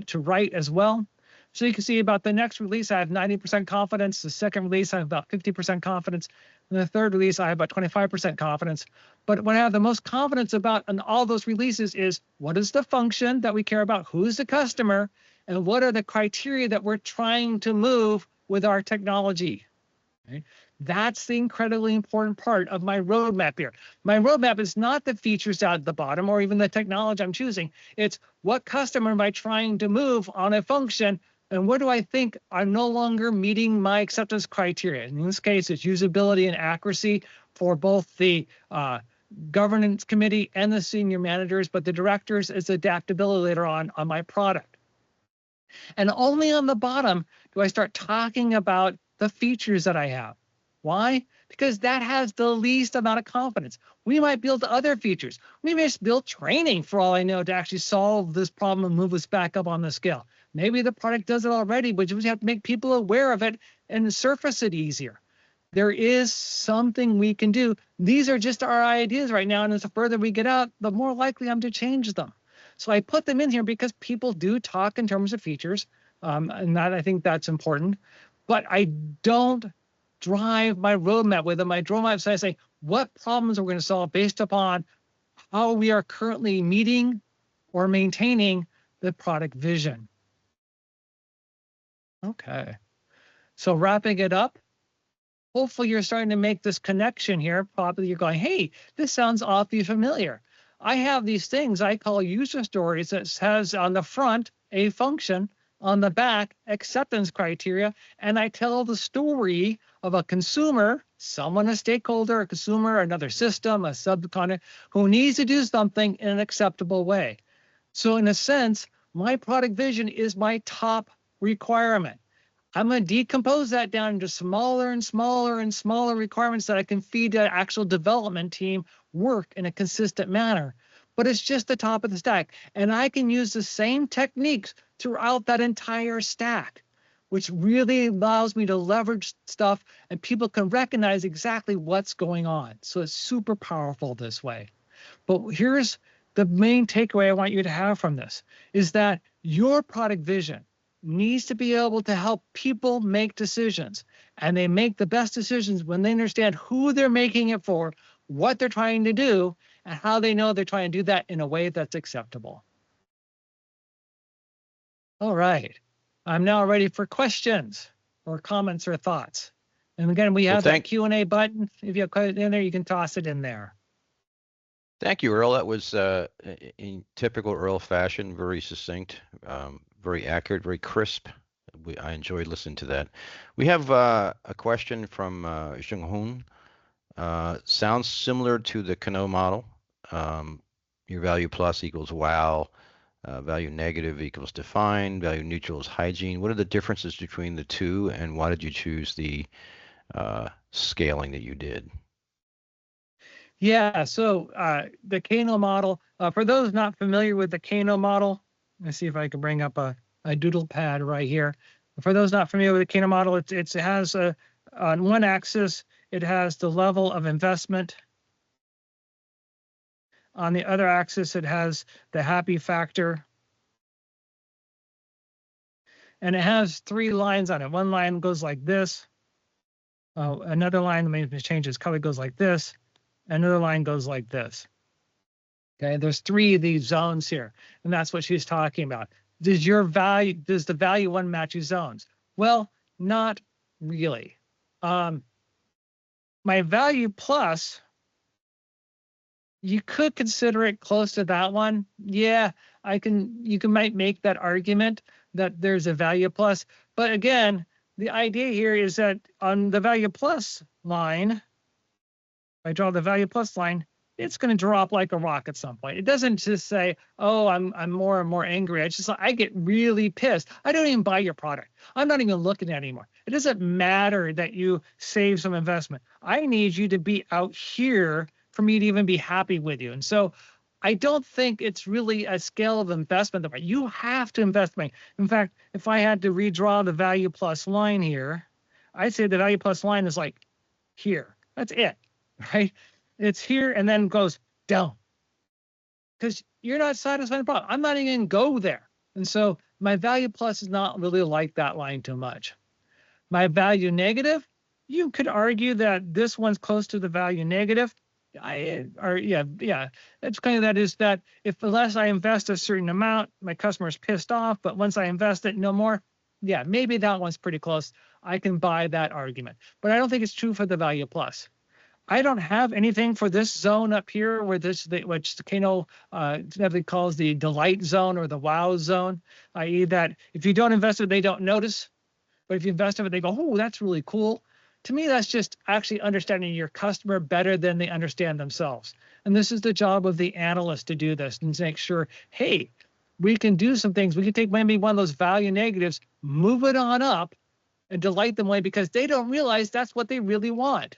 S2: to right as well. So you can see about the next release, I have 90% confidence. The second release, I have about 50% confidence. And the third release, I have about 25% confidence. But what I have the most confidence about in all those releases is, what is the function that we care about? Who's the customer? And what are the criteria that we're trying to move with our technology? Right? That's the incredibly important part of my roadmap here. My roadmap is not the features out at the bottom or even the technology I'm choosing. It's what customer am I trying to move on a function, and what do I think are no longer meeting my acceptance criteria? In this case, it's usability and accuracy for both the governance committee and the senior managers, but the directors is adaptability later on my product. And only on the bottom do I start talking about the features that I have. Why? Because that has the least amount of confidence. We might build other features. We may just build training, for all I know, to actually solve this problem and move us back up on the scale. Maybe the product does it already, but you just have to make people aware of it and surface it easier. There is something we can do. These are just our ideas right now, and as the further we get out, the more likely I'm to change them. So I put them in here because people do talk in terms of features, and that, I think that's important. But I don't drive my roadmap with them. My roadmap says, I say, what problems are we going to solve based upon how we are currently meeting or maintaining the product vision. Okay. So wrapping it up, hopefully you're starting to make this connection here. Probably you're going, hey, this sounds awfully familiar. I have these things I call user stories that has on the front a function, on the back acceptance criteria, and I tell the story of a consumer, someone, a stakeholder, a consumer, another system, a subcontinent, who needs to do something in an acceptable way. So in a sense, my product vision is my top requirement. I'm going to decompose that down into smaller and smaller and smaller requirements that I can feed the actual development team work in a consistent manner. But it's just the top of the stack. And I can use the same techniques throughout that entire stack, which really allows me to leverage stuff and people can recognize exactly what's going on. So it's super powerful this way. But here's the main takeaway I want you to have from this, is that your product vision needs to be able to help people make decisions. And they make the best decisions when they understand who they're making it for, what they're trying to do, and how they know they're trying to do that in a way that's acceptable. All right. I'm now ready for questions or comments or thoughts. And again, we have that Q&A button. If you have questions in there, you can toss it in there.
S1: Thank you, Earl. That was in typical Earl fashion, very succinct, very accurate, very crisp. I enjoyed listening to that. We have a question from Jung Hoon. Sounds similar to the Kano model. Your value plus equals wow. Value negative equals define. Value neutral is hygiene. What are the differences between the two, and why did you choose the scaling that you did?
S2: Yeah, so the Kano model, for those not familiar with the Kano model, let's see if I can bring up a doodle pad right here. For those not familiar with the Kano model, it has on one axis, it has the level of investment. On the other axis, it has the happy factor. And it has 3 lines on it. One line goes like this. Another line, let me change its color, goes like this. Another line goes like this. Okay, there's 3 of these zones here, and that's what she's talking about. Does the value one match your zones? Well, not really. My value plus, you could consider it close to that one. Yeah, you might make that argument that there's a value plus, but again, the idea here is that on the value plus line, if I draw the value plus line, it's going to drop like a rock at some point. It doesn't just say, oh, I'm more and more angry. It's just like, I get really pissed. I don't even buy your product. I'm not even looking at it anymore. It doesn't matter that you save some investment. I need you to be out here for me to even be happy with you. And so I don't think it's really a scale of investment. You have to invest money. In fact, if I had to redraw the value plus line here, I'd say the value plus line is like here. That's it, right? It's here and then goes down because you're not satisfying the problem. I'm not even going to go there. And so my value plus is not really like that line too much. My value negative, you could argue that this one's close to the value negative. It's kind of that if unless I invest a certain amount, my customer's pissed off, but once I invest it, no more. Yeah, maybe that one's pretty close. I can buy that argument, but I don't think it's true for the value plus. I don't have anything for this zone up here where which Kano typically calls the delight zone or the wow zone, i.e. that if you don't invest it, they don't notice. But if you invest in it, they go, oh, that's really cool. To me, that's just actually understanding your customer better than they understand themselves. And this is the job of the analyst to do this and to make sure, hey, we can do some things. We can take maybe one of those value negatives, move it on up and delight them away because they don't realize that's what they really want.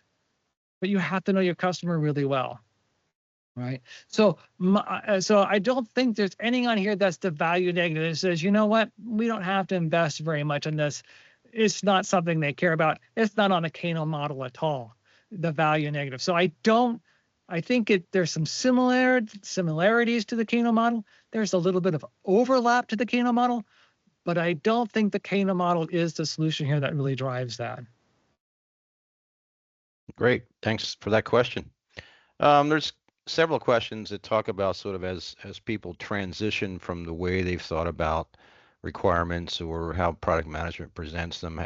S2: But you have to know your customer really well, right? So I don't think there's anything on here that's the value negative. It says, you know what? We don't have to invest very much in this. It's not something they care about. It's not on the Kano model at all, the value negative. So I think there's some similarities to the Kano model. There's a little bit of overlap to the Kano model, but I don't think the Kano model is the solution here that really drives that.
S1: Great. Thanks for that question. There's several questions that talk about sort of as people transition from the way they've thought about requirements or how product management presents them.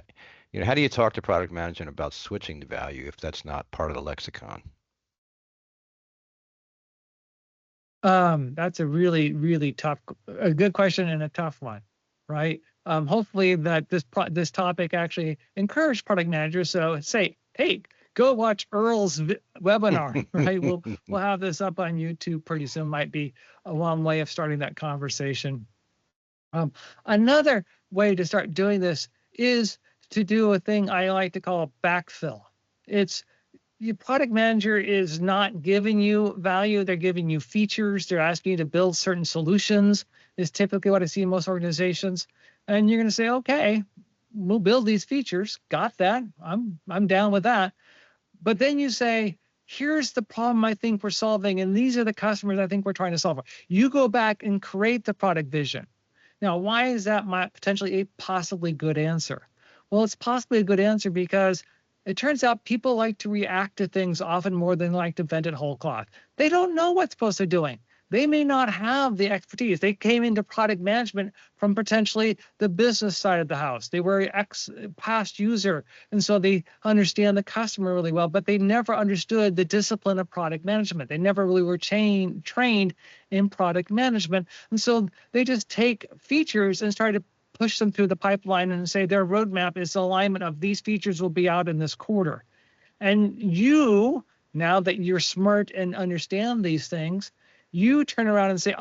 S1: How do you talk to product management about switching to value if that's not part of the lexicon?
S2: That's a really, really a good question and a tough one, right? Hopefully that this topic actually encouraged product managers. So say, hey, go watch Earl's webinar, right? We'll have this up on YouTube pretty soon. Might be one way of starting that conversation. Another way to start doing this is to do a thing I like to call backfill. Your product manager is not giving you value. They're giving you features. They're asking you to build certain solutions is typically what I see in most organizations. And you're going to say, okay, we'll build these features. Got that. I'm down with that. But then you say, here's the problem I think we're solving, and these are the customers I think we're trying to solve for. You go back and create the product vision. Now, why is that potentially a possibly good answer? Well, it's possibly a good answer because it turns out people like to react to things often more than like to vent it whole cloth. They don't know what they're doing. They may not have the expertise. They came into product management from potentially the business side of the house. They were past user, and so they understand the customer really well, but they never understood the discipline of product management. They never really were trained in product management. And so they just take features and start to push them through the pipeline and say their roadmap is alignment of these features will be out in this quarter. And you, now that you're smart and understand these things, you turn around and say,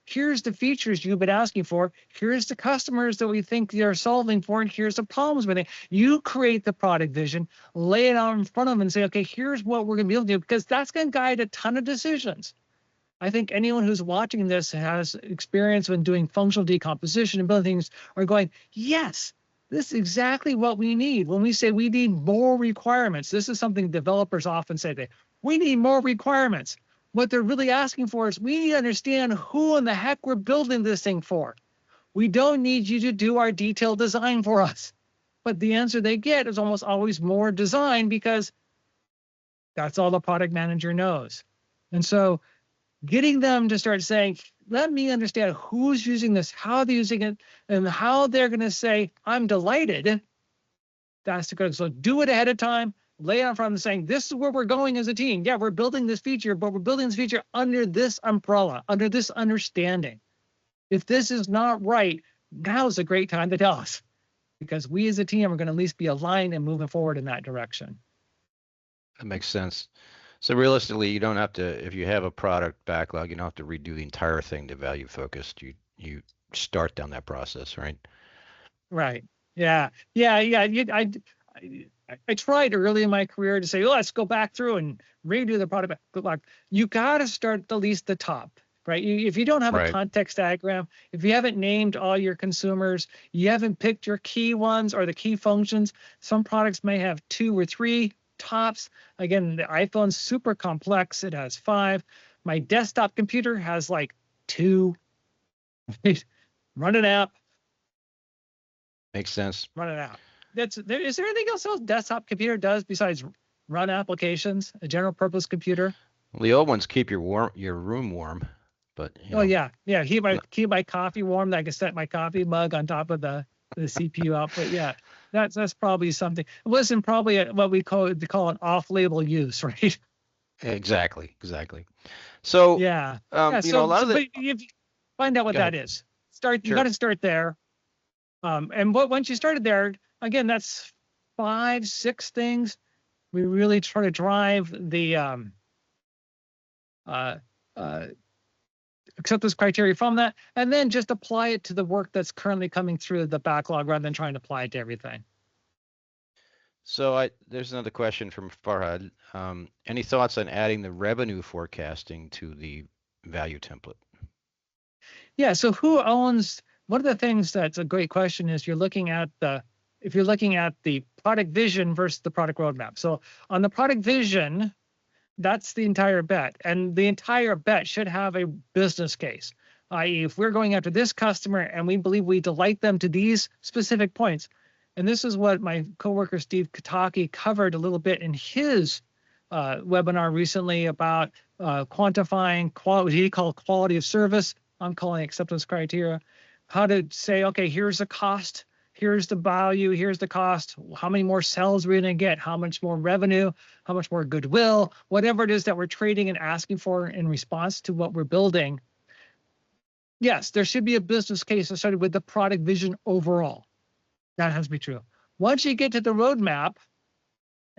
S2: here's the features you've been asking for. Here's the customers that we think they're solving for, and here's the problems with it. You create the product vision, lay it out in front of them and say, okay, here's what we're going to be able to do, because that's going to guide a ton of decisions. I think anyone who's watching this has experience when doing functional decomposition and building things are going, yes, this is exactly what we need. When we say we need more requirements, this is something developers often say, we need more requirements. What they're really asking for is we need to understand who in the heck we're building this thing for. We don't need you to do our detailed design for us. But the answer they get is almost always more design because that's all the product manager knows. And so getting them to start saying, let me understand who's using this, how they're using it, and how they're going to say, I'm delighted. That's the good. So do it ahead of time. Lay out in front of them saying, this is where we're going as a team. Yeah, we're building this feature, but we're building this feature under this umbrella, under this understanding. If this is not right, now's a great time to tell us, because we as a team are going to at least be aligned and moving forward in that direction.
S1: That makes sense. So realistically, you don't have to, if you have a product backlog, you don't have to redo the entire thing to value focused. You start down that process, right?
S2: Right. Yeah. I tried early in my career to say, oh, let's go back through and redo the product backlog. You got to start at least the top, right? If you don't have a context diagram, if you haven't named all your consumers, you haven't picked your key ones or the key functions, some products may have 2 or 3 tops. Again, the iPhone's super complex. It has 5. My desktop computer has like 2. Run an app.
S1: Makes sense.
S2: Run it out. Is there anything else a desktop computer does besides run applications? A general purpose computer?
S1: Well, the old ones keep your room warm, but
S2: yeah. Keep my coffee warm. I can set my coffee mug on top of the CPU output. Yeah, that's probably something. It wasn't probably what we call an off-label use, right?
S1: Exactly. So
S2: so
S1: a lot of the,
S2: but you find out what that is. You got to start there. And once you started there, again, that's 5, 6 things. We really try to drive the acceptance criteria from that, and then just apply it to the work that's currently coming through the backlog rather than trying to apply it to everything.
S1: So there's another question from Farhad. Any thoughts on adding the revenue forecasting to the value template?
S2: Yeah. So who owns? One of the things that's a great question is if you're looking at the product vision versus the product roadmap. So on the product vision, that's the entire bet. And the entire bet should have a business case, i.e. if we're going after this customer and we believe we delight them to these specific points. And this is what my coworker, Steve Kataki, covered a little bit in his webinar recently about quantifying what he called quality of service. I'm calling acceptance criteria. How to say, okay, here's the cost, here's the value, here's the cost, how many more sales we're going to get, how much more revenue, how much more goodwill, whatever it is that we're trading and asking for in response to what we're building. Yes, there should be a business case associated with the product vision overall. That has to be true. Once you get to the roadmap,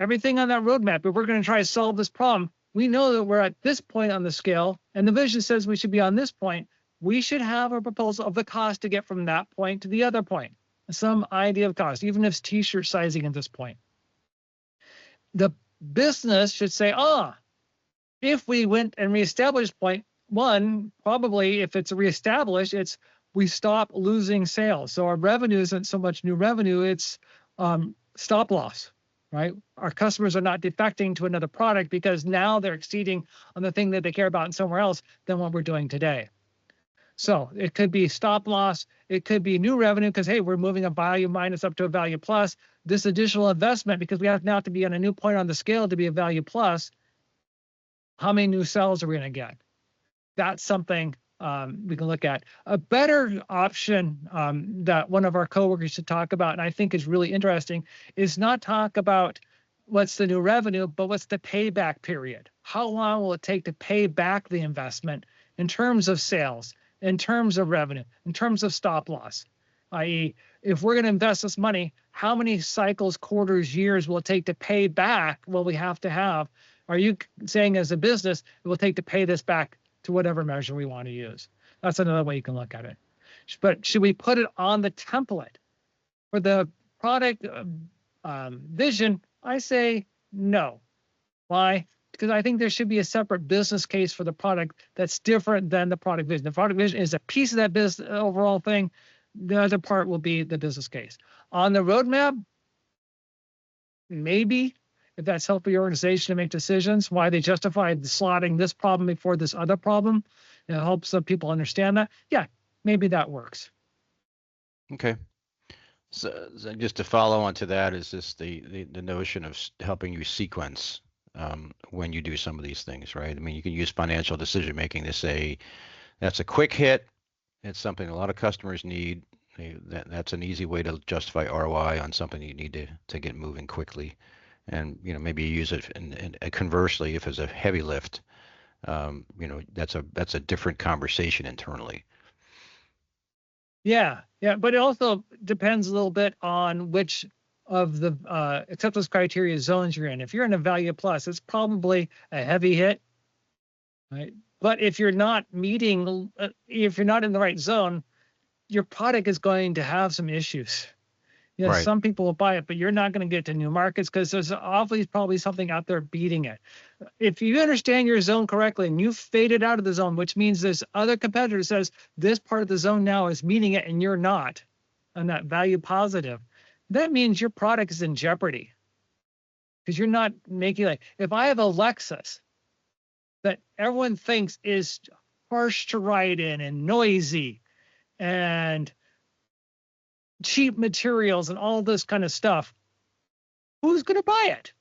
S2: everything on that roadmap, if we're going to try to solve this problem, we know that we're at this point on the scale, and the vision says we should be on this point. We should have a proposal of the cost to get from that point to the other point, some idea of cost, even if it's t-shirt sizing at this point. The business should say, if we went and reestablished point 1, probably if it's reestablished, it's we stop losing sales. So our revenue isn't so much new revenue, it's stop loss, right? Our customers are not defecting to another product because now they're exceeding on the thing that they care about and somewhere else than what we're doing today. So it could be stop loss. It could be new revenue because, hey, we're moving a value minus up to a value plus. This additional investment, because we have now to be on a new point on the scale to be a value plus, how many new sales are we going to get? That's something we can look at. A better option that one of our coworkers should talk about, and I think is really interesting, is not talk about what's the new revenue, but what's the payback period? How long will it take to pay back the investment in terms of sales, in terms of revenue, in terms of stop loss, i.e. if we're going to invest this money, how many cycles, quarters, years will it take to pay back what we have to have? Are you saying as a business, it will take to pay this back to whatever measure we want to use? That's another way you can look at it. But should we put it on the template? For the product vision, I say no. Why? Because I think there should be a separate business case for the product that's different than the product vision. The product vision is a piece of that business overall thing. The other part will be the business case. On the roadmap, maybe if that's helping your organization to make decisions, why they justify slotting this problem before this other problem, it helps some people understand that. Yeah, maybe that works.
S1: Okay. So just to follow on to that is just the notion of helping you sequence when you do some of these things, right? I mean, you can use financial decision making to say that's a quick hit. It's something a lot of customers need. That's an easy way to justify ROI on something you need to get moving quickly. And maybe you use it, and conversely, if it's a heavy lift, that's a different conversation internally.
S2: Yeah, but it also depends a little bit on which of the acceptance criteria zones you're in. If you're in a value plus, it's probably a heavy hit, right? But if you're not meeting, if you're not in the right zone, your product is going to have some issues. Yes,
S1: Right.
S2: some people will buy it, but you're not going to get to new markets because there's obviously probably something out there beating it. If you understand your zone correctly and you faded out of the zone, which means this other competitor says this part of the zone now is meeting it and you're not, and that value positive, that means your product is in jeopardy because you're not making, like, if I have a Lexus that everyone thinks is harsh to ride in and noisy and cheap materials and all this kind of stuff, who's going to buy it?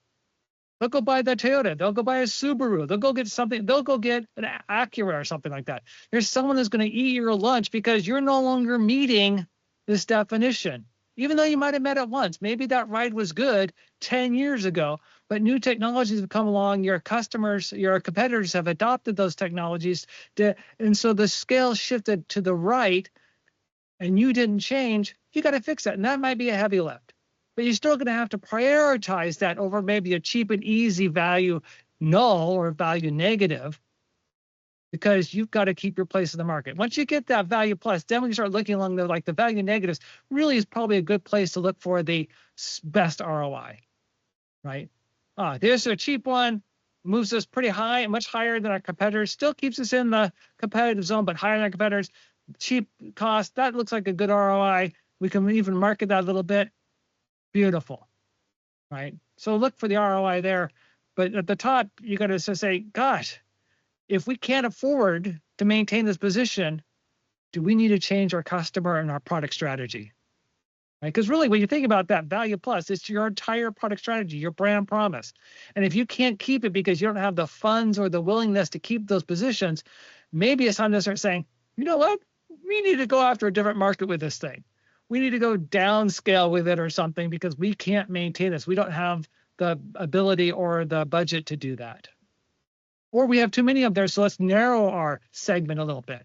S2: They'll go buy the Toyota. They'll go buy a Subaru. They'll go get something. They'll go get an Acura or something like that. There's someone who's going to eat your lunch because you're no longer meeting this definition. Even though you might have met it once, maybe that ride was good 10 years ago, but new technologies have come along. Your customers, your competitors have adopted those technologies, and so the scale shifted to the right, and you didn't change. You got to fix that, and that might be a heavy lift. But you're still going to have to prioritize that over maybe a cheap and easy value null or value negative, because you've got to keep your place in the market. Once you get that value plus, then when you start looking along the value negatives, really is probably a good place to look for the best ROI, right? There's a cheap one, moves us pretty high, much higher than our competitors, still keeps us in the competitive zone, but higher than our competitors. Cheap cost, that looks like a good ROI. We can even market that a little bit. Beautiful, right? So look for the ROI there. But at the top, you got to say, gosh, if we can't afford to maintain this position, do we need to change our customer and our product strategy? Right? Because really, when you think about that value plus, it's your entire product strategy, your brand promise. And if you can't keep it because you don't have the funds or the willingness to keep those positions, maybe it's time to start saying, you know what? We need to go after a different market with this thing. We need to go downscale with it or something because we can't maintain this. We don't have the ability or the budget to do that. Or we have too many of there, so let's narrow our segment a little bit.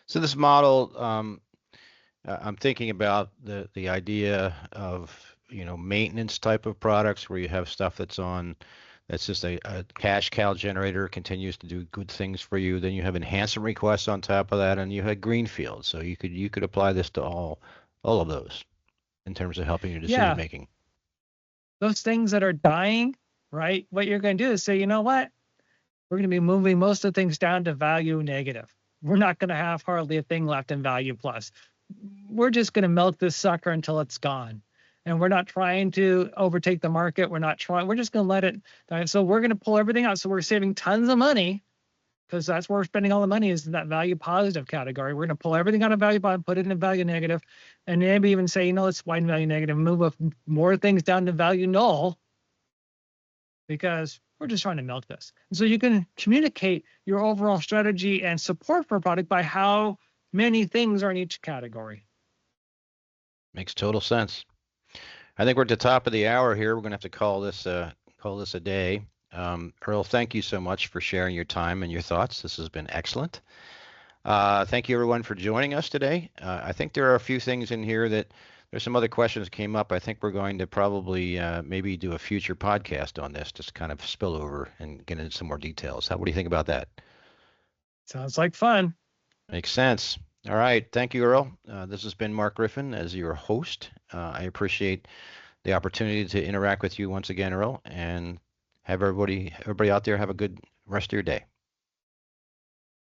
S1: So this model, I'm thinking about the idea of maintenance type of products where you have stuff that's just a cash cow generator, continues to do good things for you. Then you have enhancement requests on top of that, and you had greenfield. So you could apply this to all of those in terms of helping your decision making.
S2: Those things that are dying, right? What you're going to do is say, you know what? We're going to be moving most of the things down to value negative. We're not going to have hardly a thing left in value plus. We're just going to milk this sucker until it's gone. And we're not trying to overtake the market. We're just going to let it die. So we're going to pull everything out. So we're saving tons of money because that's where we're spending all the money is in that value positive category. We're going to pull everything out of value positive, put it in value negative, and maybe even say, let's widen value negative, move more things down to value null because we're just trying to milk this. And so you can communicate your overall strategy and support for a product by how many things are in each category.
S1: Makes total sense. I think we're at the top of the hour here. We're going to have to call this a day. Earl, thank you so much for sharing your time and your thoughts. This has been excellent. Thank you, everyone, for joining us today. I think there are a few things in here that there's some other questions that came up. I think we're going to probably maybe do a future podcast on this, just kind of spill over and get into some more details. What do you think about that?
S2: Sounds like fun.
S1: Makes sense. All right. Thank you, Earl. This has been Mark Griffin as your host. I appreciate the opportunity to interact with you once again, Earl, and have everybody out there have a good rest of your day.